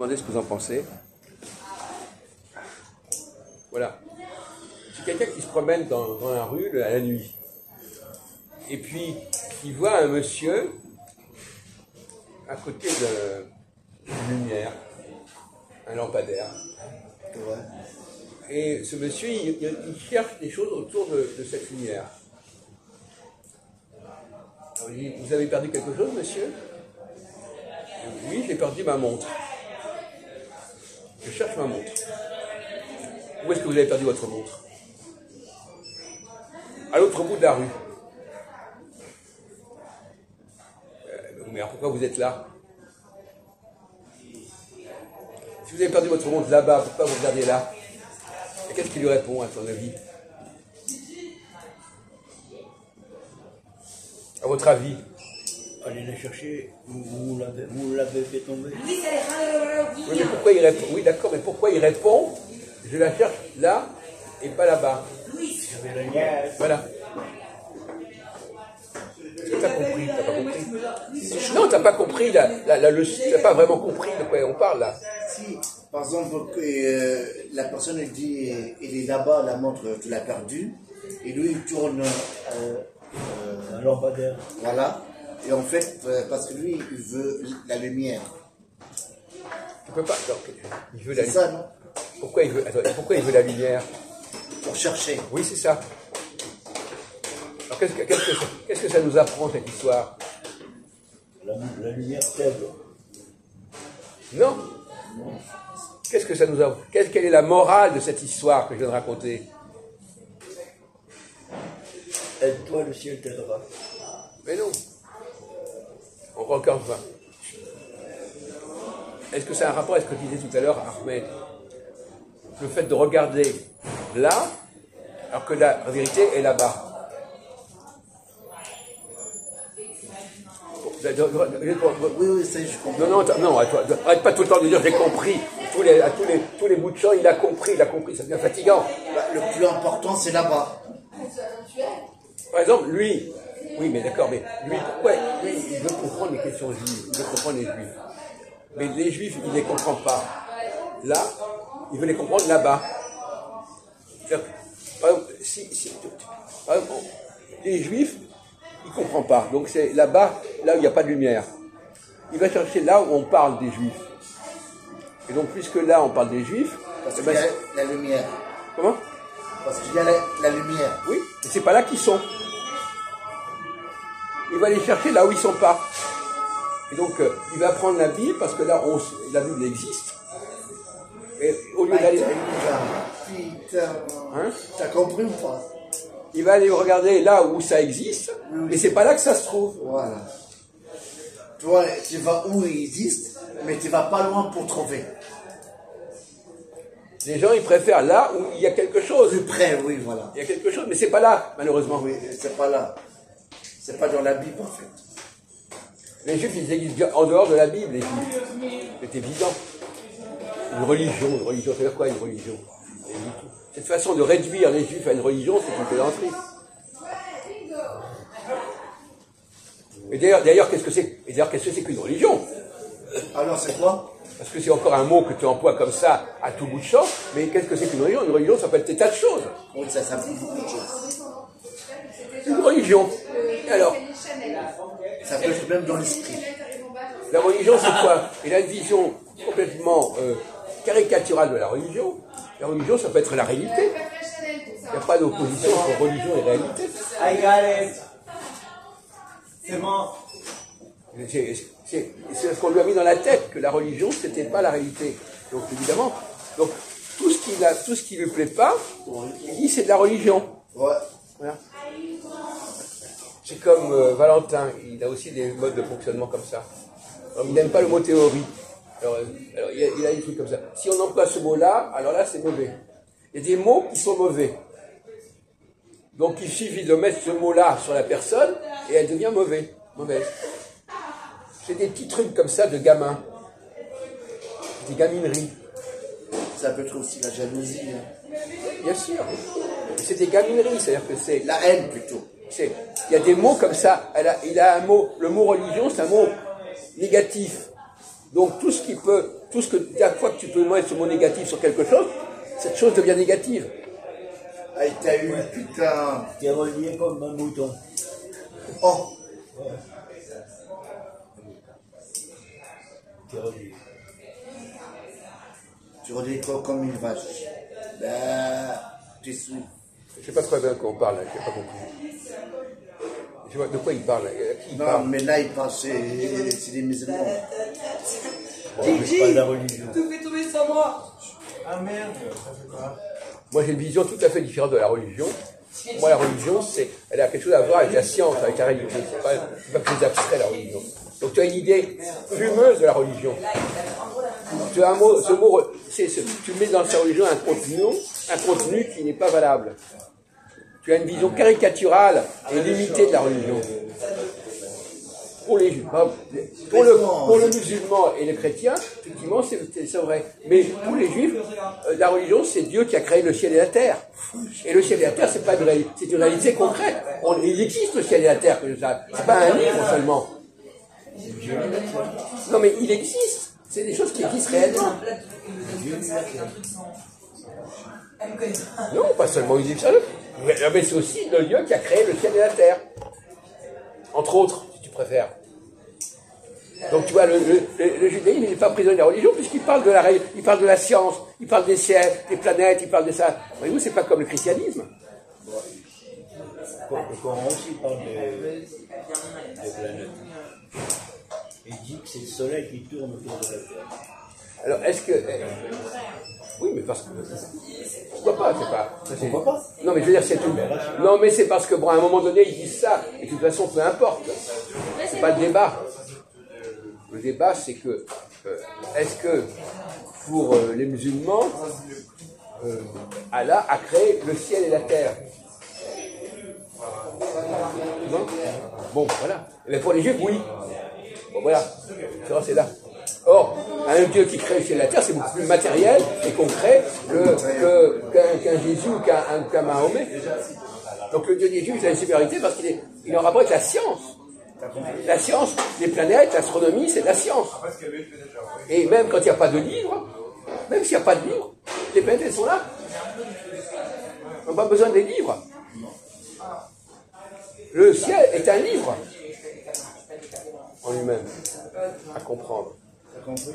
Demandez ce que vous en pensez. Voilà. C'est quelqu'un qui se promène dans la rue à la nuit. Et puis, il voit un monsieur à côté d'une lumière, un lampadaire. Ouais. Et ce monsieur, il cherche des choses autour de cette lumière. Alors, il dit, vous avez perdu quelque chose, monsieur? Oui, j'ai perdu ma montre. Je cherche ma montre. Où est-ce que vous avez perdu votre montre? À l'autre bout de la rue. Mais alors pourquoi vous êtes là? Si vous avez perdu votre montre là-bas, pourquoi vous regardez là? Et qu'est-ce qu'il lui répond, à ton avis? À votre avis? Allez la chercher, vous l'avez fait tomber. Oui, mais pourquoi il répond? Oui, d'accord, mais pourquoi il répond? Je la cherche là et pas là-bas. Voilà. T'as compris, t'as pas compris. Non, t'as pas compris la leçon, t'as pas vraiment compris de quoi on parle là. Si, par exemple, la personne elle dit, il est là-bas, la montre, tu l'as perdue, et lui il tourne un lampadaire. Voilà. Et en fait, parce que lui, il veut la lumière. Tu peux pas. Donc, il veut la C'est ça, non? Pourquoi il veut la lumière? Pour chercher. Oui, c'est ça. Alors, qu'est-ce que ça nous apprend, cette histoire? La lumière faible. Non. Qu'est-ce que ça nous apprend? Quelle est la morale de cette histoire que je viens de raconter? Aide-toi, le ciel t'aidera. Mais non. Encore 20. Est-ce que ça a un rapport avec ce que tu disais tout à l'heure, Ahmed? Le fait de regarder là, alors que la vérité est là-bas. Oui, ça je comprends. Non, arrête pas tout le temps de dire j'ai compris. À tous les bouts de champ, il a compris, ça devient fatigant. Le plus important, c'est là-bas. Par exemple, lui, oui, mais d'accord, mais lui, pourquoi lui, il veut comprendre les questions juives, il veut comprendre les juifs. Mais les juifs, il ne les comprend pas. Là, il veut les comprendre là-bas. Par exemple, les juifs, il ne comprend pas. Donc c'est là-bas, là où il n'y a pas de lumière. Il va chercher là où on parle des juifs. Et donc, puisque là, on parle des juifs... Parce qu'il y a la lumière. Comment? Parce qu'il y a la lumière. Oui, mais c'est pas là qu'ils sont. Il va les chercher là où ils ne sont pas. Et donc, il va prendre la Bible, parce que là, la Bible existe. Et au lieu d'aller... Putain, hein? T'as compris ou pas? Il va aller regarder là où ça existe, et c'est pas là que ça se trouve. Voilà. Toi, tu vas où il existe, mais tu vas pas loin pour trouver. Les gens, ils préfèrent là où il y a quelque chose. Plus près, oui, voilà. Il y a quelque chose, mais c'est pas là, malheureusement. Oui, c'est pas là. C'est pas dans la Bible, en fait. Les Juifs, ils existent en dehors de la Bible, les Juifs. C'est évident. Une religion, ça veut dire quoi, une religion? Cette façon de réduire les Juifs à une religion, c'est une pédanterie. Et d'ailleurs, qu'est-ce que c'est qu'une religion? Alors, c'est quoi? Parce que c'est encore un mot que tu emploies comme ça, à tout bout de champ, mais qu'est-ce que c'est qu'une religion? Une religion, ça peut être des tas de choses. Oui, ça fait beaucoup de choses. Une religion. Et alors? Ça peut être même dans l'esprit. La religion, c'est quoi? Il a une vision complètement caricaturale de la religion. La religion, ça peut être la réalité. Il n'y a pas d'opposition entre religion et réalité. I got it. C'est bon. C'est ce qu'on lui a mis dans la tête, que la religion, c'était pas la réalité. Donc, évidemment, tout ce qui lui plaît pas, il dit c'est de la religion. Ouais. Voilà. C'est comme Valentin, il a aussi des modes de fonctionnement comme ça. Alors, il n'aime pas le mot théorie. Alors il a des trucs comme ça. Si on emploie ce mot-là, alors là, c'est mauvais. Il y a des mots qui sont mauvais. Donc, il suffit de mettre ce mot-là sur la personne et elle devient mauvaise. C'est des petits trucs comme ça de gamins. Des gamineries. Ça peut être aussi la jalousie. Hein. Bien sûr. C'est des gamineries, c'est-à-dire que c'est... La haine, plutôt. Il y a des mots comme ça. Il a un mot. Le mot religion, c'est un mot négatif. Donc tout ce qui peut tout ce que, chaque fois que tu peux mettre ce mot négatif sur quelque chose, cette chose devient négative. Ah, t'as eu putain. T'es relié comme un mouton. Oh, T'es relié. tu redis quoi comme une vache. Bah, tu suis. Je sais pas très bien de quoi on parle, là, je n'ai pas compris. Je sais pas de quoi il parle, à qui il Non, parle. mais là, il pense c'est des musulmans. Bon, mais c'est pas de la religion. Tout fait tomber sur moi. Ah merde, ça fait quoi? Moi, j'ai une vision tout à fait différente de la religion. Moi, la religion, elle a quelque chose à voir avec la science, avec la réalité. C'est pas quelque chose d'abstrait, la religion. Donc, tu as une idée fumeuse de la religion. Tu as ce mot, tu mets dans sa religion un contenu qui n'est pas valable. Tu as une vision caricaturale et limitée de la religion. Pour les juifs, pour le musulman et le chrétien, effectivement, c'est vrai. Mais pour les juifs, la religion, c'est Dieu qui a créé le ciel et la terre. Et le ciel et la terre, c'est pas c'est une réalité concrète. Il existe le ciel et la terre, c'est pas un livre seulement. Non, mais il existe. C'est des choses qui existent réellement. Non, pas seulement il existe. Mais c'est aussi le Dieu qui a créé le ciel et la terre. Entre autres, si tu préfères. Donc tu vois, le judaïsme n'est pas prisonnier de la religion puisqu'il parle il parle de la science, il parle des ciels, des planètes, il parle de ça. Voyez-vous, c'est pas comme le christianisme. Le Coran aussi parle des planètes. Il dit que c'est le soleil qui tourne autour de la Terre. Alors, est-ce que... Oui, mais parce que... Pourquoi pas, Pourquoi pas? Non, mais je veux dire, c'est tout. Non, mais c'est parce que, bon, à un moment donné, ils disent ça. Et de toute façon, peu importe. C'est pas le débat. Le débat, c'est que... est-ce que, pour les musulmans, Allah a créé le ciel et la terre? Non? Bon, voilà. Mais pour les juifs, oui. Bon, voilà. C'est là. Or, un Dieu qui crée le ciel et la terre, c'est beaucoup plus matériel et concret qu'un Jésus ou qu'un Mahomet. Donc le Dieu des Juifs, il a une supériorité parce qu'il est en rapport avec la science. La science, les planètes, l'astronomie, c'est de la science. Et même quand il n'y a pas de livre, même s'il n'y a pas de livre, les planètes, elles sont là. On n'a pas besoin des livres. Le ciel est un livre en lui-même, à comprendre. T'as compris?